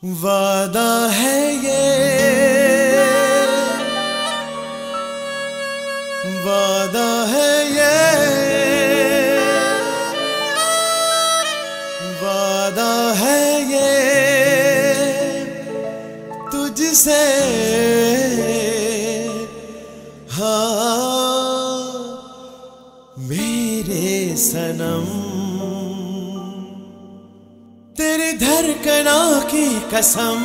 वादा है ये, वादा है ये, वादा है ये तुझसे, हाँ मेरे सनम। तेरी धड़कनों की कसम,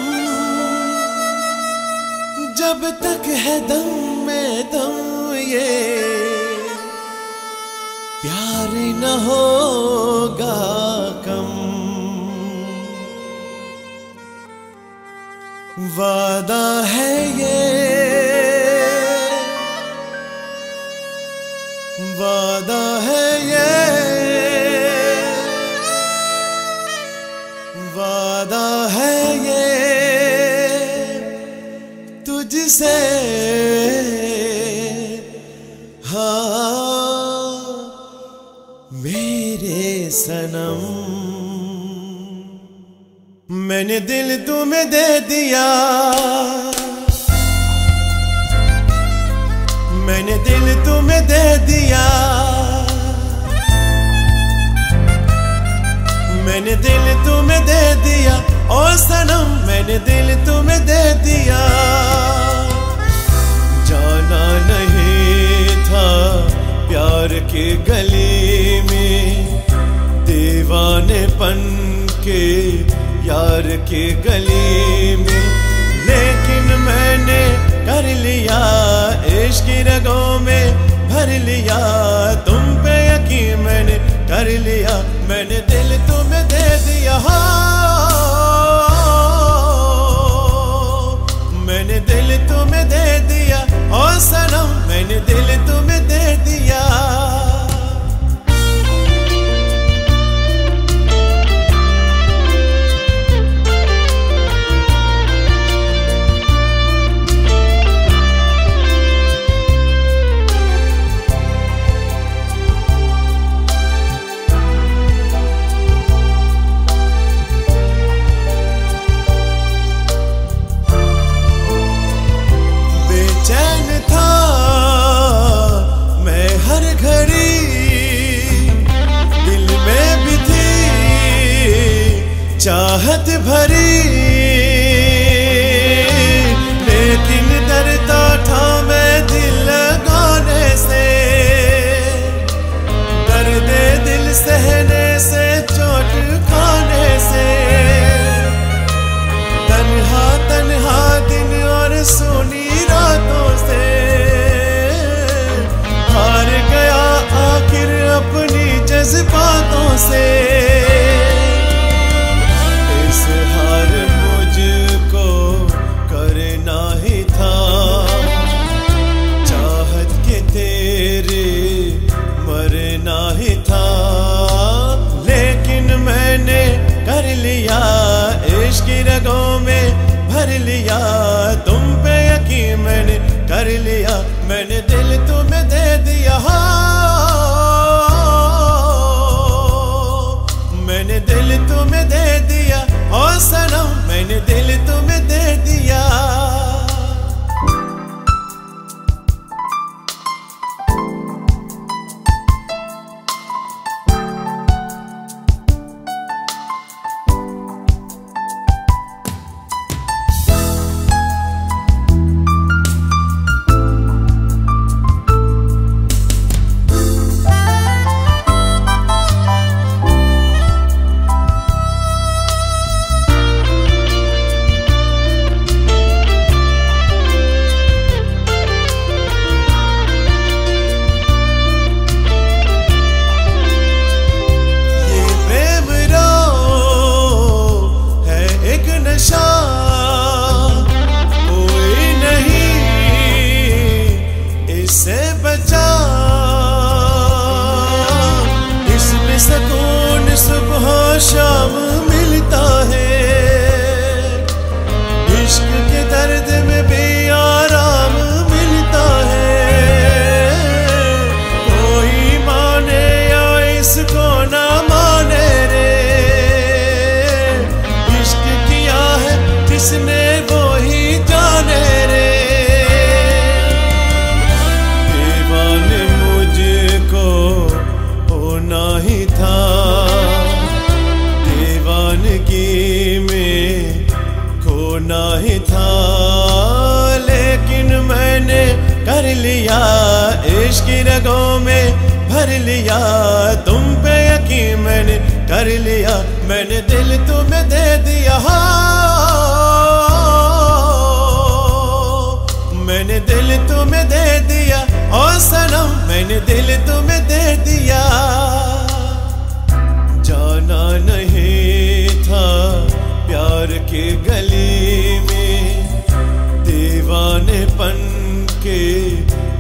जब तक है दम में दम ये प्यार न होगा कम। वादा है ये, वादा है ये, वादा है ये तुझसे, हाँ मेरे सनम। मैंने दिल तुम्हें दे दिया, मैंने दिल तुम्हें दे दिया, मैंने दिल तुम्हें दे दिया ओ सनम, मैंने दिल तुम्हें दे दिया। जाना नहीं था प्यार की गली में, दीवानेपन के यार की गली में, लेकिन मैंने कर लिया इश्क की रगों में भर लिया। तुम पे यकीन मैंने कर लिया, मैंने दिल तुम्हें दे दिया, मैंने दिल तुम्हें दे दिया ओ सनम, मैंने दिल तुम्हें दे दिया। चाहत भरी, लेकिन डरता था मैं दिल लगाने से, दर्द दिल सहने से, चोट खाने से। तन्हा तन्हा दिन और सोनी रातों से हार गया आखिर अपनी जज्बातों से। हार मुझको करना ही था, चाहत के तेरे मरना ही था, लेकिन मैंने कर लिया इश्क की रगों में भर लिया। तुम पे यकीन मैंने कर लिया, मैंने दिल तुम्हें दे दिया, मैंने दिल तुम्हें दे दिया ओ सनम, मैंने दिल तुम्हें दे दिया। लिया, इश्क की रगों में भर लिया, तुम पे यकीन मैंने कर लिया, मैंने दिल तुम्हें दे दिया, मैंने दिल तुम्हें दे दिया, ओ सनम मैंने दिल तुम्हें दे दिया। जाना नहीं था प्यार की गली में, दीवानेपन के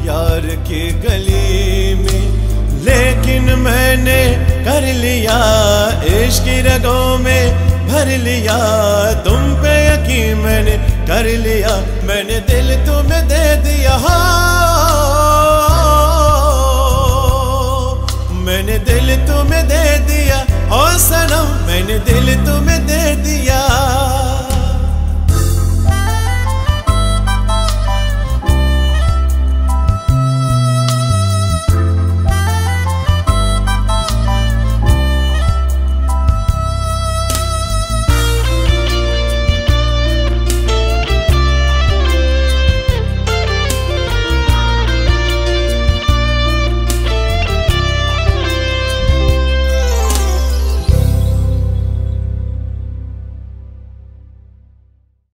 यार की गली में, लेकिन मैंने कर लिया, इश्क की रगों में भर लिया, तुम पे यकीन मैंने कर लिया, मैंने दिल तुम्हें दे दिया, मैंने दिल तुम्हें दे दिया, ओ सनम मैंने दिल तुम्हें दे दिया।